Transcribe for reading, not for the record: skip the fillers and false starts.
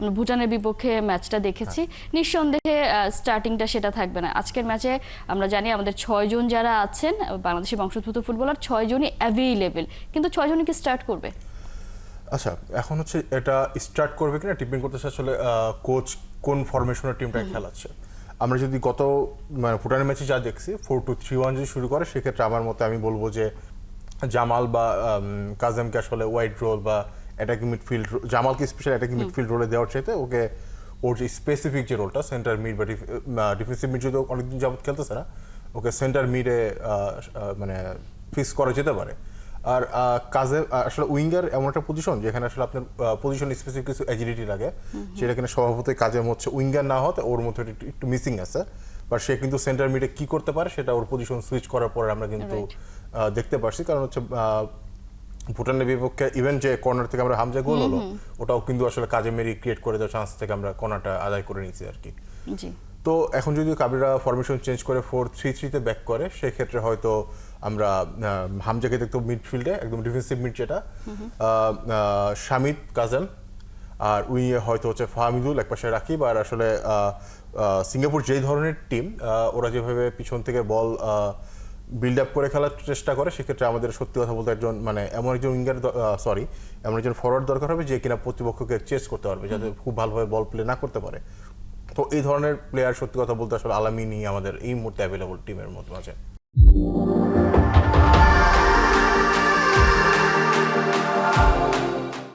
আমরা ভুটানের বিপক্ষে ম্যাচটা দেখেছি, নিঃসন্দেহে স্টার্টিংটা সেটা থাকবে না। আজকের ম্যাচে আমরা জানি আমাদের 6 জন যারা আছেন বাংলাদেশি বংশোদ্ভূত ফুটবলার 6 জনই অ্যাভেইলেবল, কিন্তু 6 জনই কি স্টার্ট করবে? আচ্ছা, এখন হচ্ছে এটা স্টার্ট করবে কিনা ডিপেন্ড করতেছে আসলে কোচ কোন ফরমেশনের টিমটা খেলাচ্ছে। আমরা যদি গত মানে ভুটানের ম্যাচে যা দেখছি 4-2-3-1 যদি শুরু করে, সেক্ষেত্রে আমার মতে আমি বলবো যে জামাল বা কাজেমকে আসলে ওয়াইড রোল বা অ্যাটাকিং মিডফিল্ড, জামালকে স্পেশাল অ্যাটাকিং মিডফিল্ড রোলে দেওয়ার চাইতে ওকে ওর যে স্পেসিফিক যে রোলটা সেন্টার মিড বা ডিফেন্সিভ মিড যদি অনেকদিন যাবত খেলতেছে না, ওকে সেন্টার মিডে মানে ফিক্স করা যেতে পারে। আর কাজে আসলে উইঙ্গার এমন একটা পজিশন যেখানে আসলে আপনার পজিশন স্পেসিফিক কিছু এজিলিটি লাগে, সেটা কিনা স্বভাবতই কাজের হচ্ছে উইঙ্গার না হতে ওর মধ্যে একটু মিসিং আছে। বা সে কিন্তু সেন্টার মিডে কি করতে পারে সেটা ওর পজিশন সুইচ করার পরে আমরা কিন্তু দেখতে পারছি। কারণ হচ্ছে ভুটানের বিপক্ষে ইভেন যে কর্নার থেকে আমরা হামজা গোল হলো, ওটাও কিন্তু আসলে কাজে মেরি ক্রিয়েট করে দেওয়ার চান্স থেকে আমরা কর্নারটা আদায় করে নিয়েছি আর কি। তো এখন যদি কাবিরা ফরমেশন চেঞ্জ করে 4-3-3-তে ব্যাক করে, সেক্ষেত্রে হয়তো আমরা হামজাকে দেখতো মিডফিল্ডে একদম ডিফেন্সিভ মিড, যেটা শামিদ কাজেম, আর উইংয়ে হয়তো হচ্ছে ফাহমিদুল একপাশে রাখি। আর আসলে সিঙ্গাপুর যেই ধরনের টিম, ওরা যেভাবে পিছন থেকে বল বিল্ড আপ করে খেলার চেষ্টা করে, সেক্ষেত্রে আমাদের সত্যি কথা বলতে একজন মানে এমন একজন উইঙ্গার এমন একজন ফরওয়ার্ড দরকার হবে যে কিনা প্রতিপক্ষকে চেস করতে পারবে, যাতে খুব ভালোভাবে বল প্লে না করতে পারে। তো এই ধরনের প্লেয়ার সত্যি কথা বলতে আসলে আলামিনই আমাদের এই মুহূর্তে অ্যাভেলেবল টিমের মধ্যে আছে।